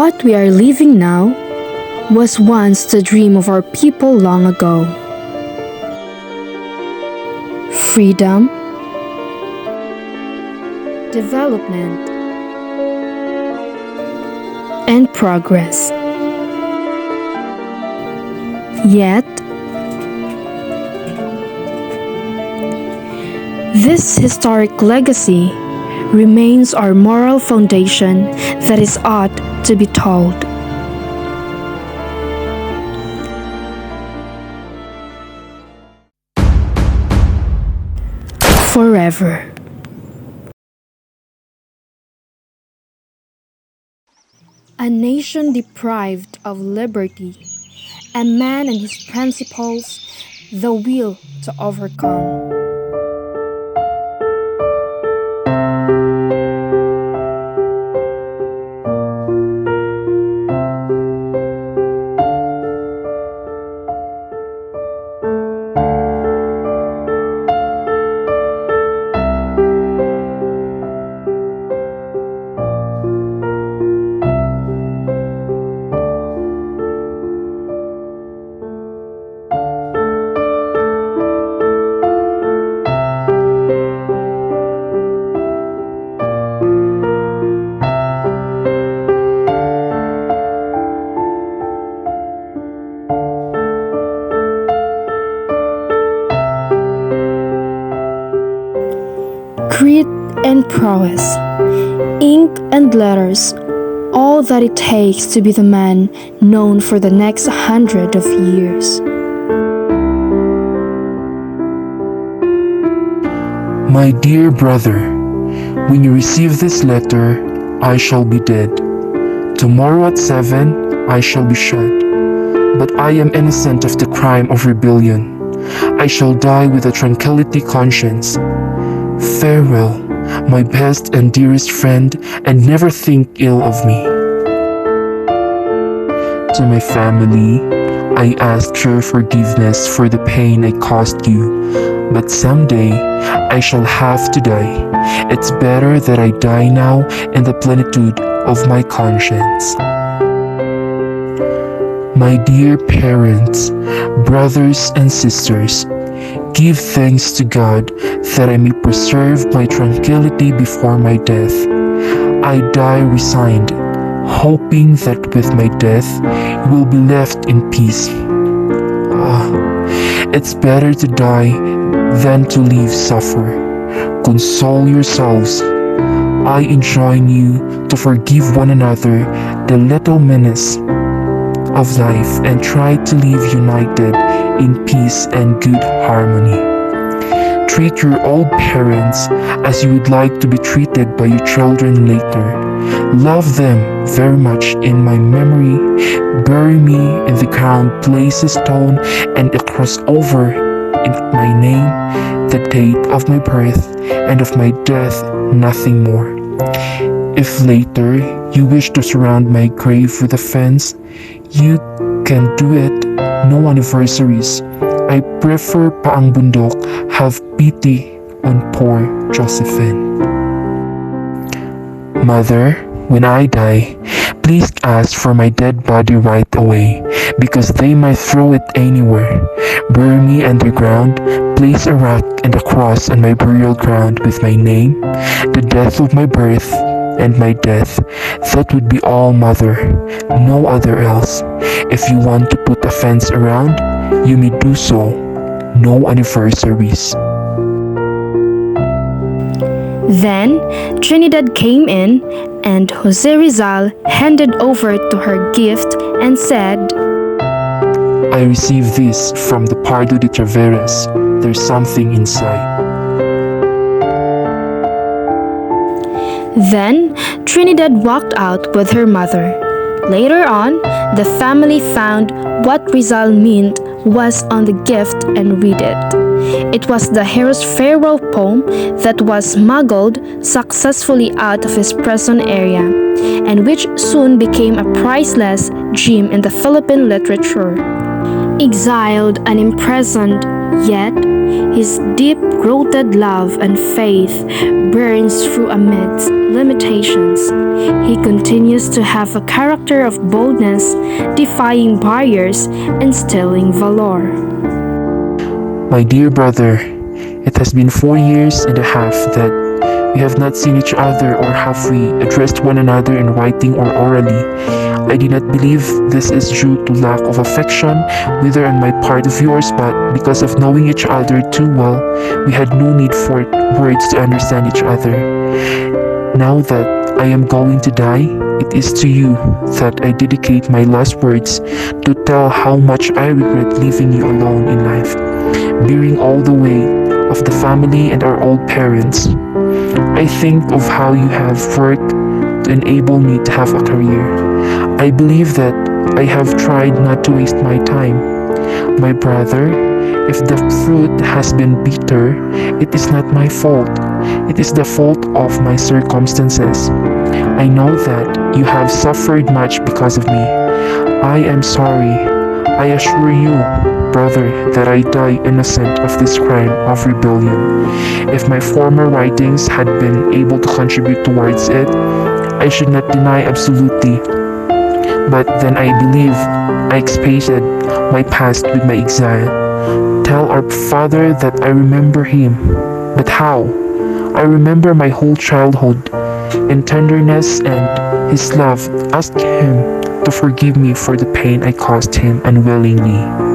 What we are living now was once the dream of our people long ago. Freedom, development, and progress. Yet, this historic legacy remains our moral foundation that is ought to be told. Forever. A nation deprived of liberty, a man and his principles, the will to overcome. Grit and prowess, ink and letters, all that it takes to be the man known for the next 100 of years. My dear brother, when you receive this letter, I shall be dead. Tomorrow at 7, I shall be shot. But I am innocent of the crime of rebellion. I shall die with a tranquility conscience. Farewell, my best and dearest friend, and never think ill of me. To my family, I ask your forgiveness for the pain I caused you, but someday I shall have to die. It's better that I die now in the plenitude of my conscience. My dear parents, brothers and sisters, give thanks to God that I may preserve my tranquility before my death. I die resigned, hoping that with my death you will be left in peace. It's better to die than to leave suffer. Console yourselves. I enjoin you to forgive one another the little menace of life and try to live united in peace and good harmony. Treat your old parents as you would like to be treated by your children later. Love them very much in my memory. Bury me in the ground, place a stone and a cross over in my name, the date of my birth and of my death, nothing more. If later you wish to surround my grave with a fence, you can do it. No anniversaries. I prefer paang bundok. Have pity on poor Josephine. Mother, when I die, please ask for my dead body right away, because they might throw it anywhere. Bury me underground, place a rock and a cross on my burial ground with my name, the death of my birth, and my death. That would be all, Mother, no other else. If you want to put a fence around, you may do so. No anniversaries. Then Trinidad came in, and Jose Rizal handed over to her gift and said, I received this from the Pardo de Traveras. There's something inside. Then Trinidad walked out with her mother. Later on, the family found what Rizal meant was on the gift and read it. It was the hero's farewell poem that was smuggled successfully out of his prison area, and which soon became a priceless gem in the Philippine literature. Exiled and imprisoned, yet his deep-rooted love and faith burns through amidst limitations. He continues to have a character of boldness, defying barriers, instilling valor. My dear brother, it has been 4 years and a half that we have not seen each other, or have we addressed one another in writing or orally. I do not believe this is due to lack of affection, whether on my part of yours, but because of knowing each other too well, we had no need for words to understand each other. Now that I am going to die, it is to you that I dedicate my last words, to tell how much I regret leaving you alone in life, bearing all the weight of the family and our old parents. I think of how you have worked to enable me to have a career. I believe that I have tried not to waste my time. My brother, if the fruit has been bitter, it is not my fault. It is the fault of my circumstances. I know that you have suffered much because of me. I am sorry. I assure you, brother, that I die innocent of this crime of rebellion. If my former writings had been able to contribute towards it, I should not deny absolutely. But then I believe I expiated my past with my exile. Tell our father that I remember him. But how? I remember my whole childhood in tenderness and his love. Ask him to forgive me for the pain I caused him unwillingly.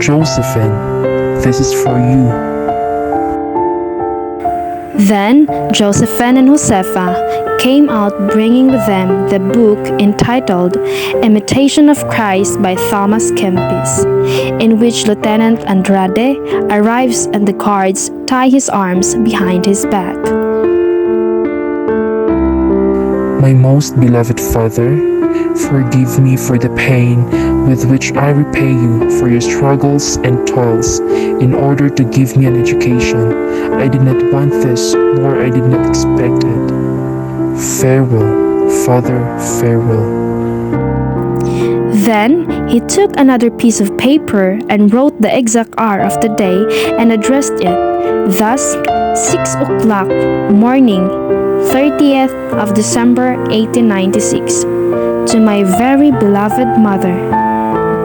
Josephine, this is for you. Then Josephine and Josefa came out bringing with them the book entitled Imitation of Christ by Thomas Kempis, in which Lieutenant Andrade arrives and the guards tie his arms behind his back. My most beloved Father, forgive me for the pain with which I repay you for your struggles and toils in order to give me an education. I did not want this, nor I did not expect it. Farewell, Father, farewell. Then he took another piece of paper and wrote the exact hour of the day and addressed it. Thus, 6 o'clock morning, 30th of December 1896. To my very beloved mother,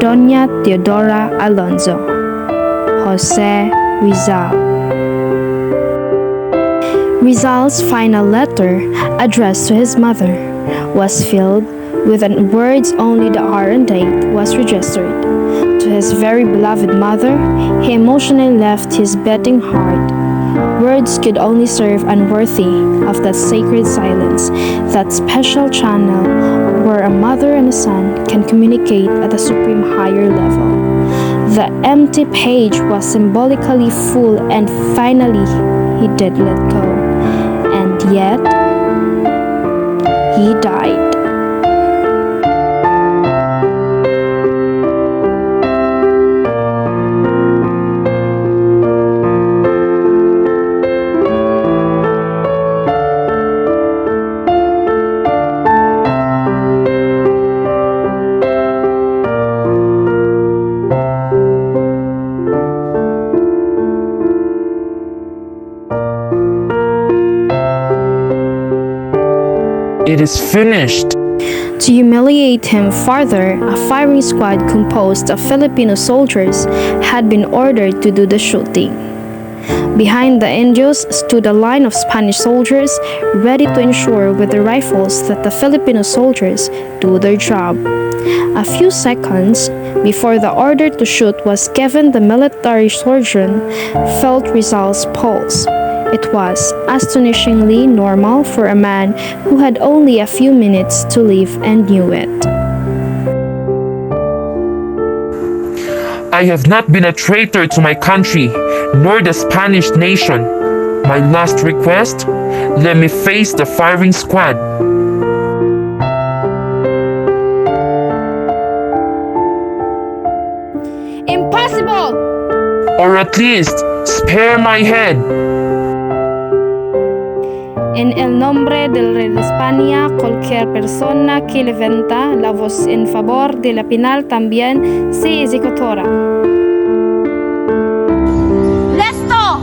Doña Teodora Alonzo, Jose Rizal. Rizal's final letter, addressed to his mother, was filled with words only the hour and date was registered. To his very beloved mother, he emotionally left his beating heart. Words could only serve unworthy of that sacred silence, that special channel where a mother and a son can communicate at a supreme higher level. The empty page was symbolically full, and finally he did let go. And yet, he died. It is finished! To humiliate him further, a firing squad composed of Filipino soldiers had been ordered to do the shooting. Behind the Indios stood a line of Spanish soldiers ready to ensure with their rifles that the Filipino soldiers do their job. A few seconds before the order to shoot was given, the military surgeon felt Rizal's pulse. It was astonishingly normal for a man who had only a few minutes to live and knew it. I have not been a traitor to my country, nor the Spanish nation. My last request, let me face the firing squad. Impossible! Or at least, spare my head. En el nombre del rey de España, cualquier persona que levanta la voz en favor de la penal también se ejecutará. Lesto!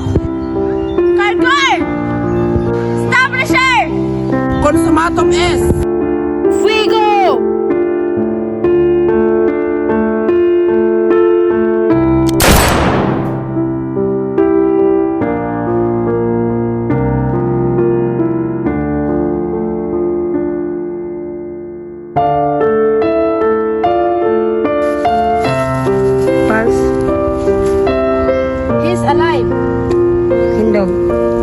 Cargar! Establisher! Consumatum est! ¡Fuego! He's alive. Hindog.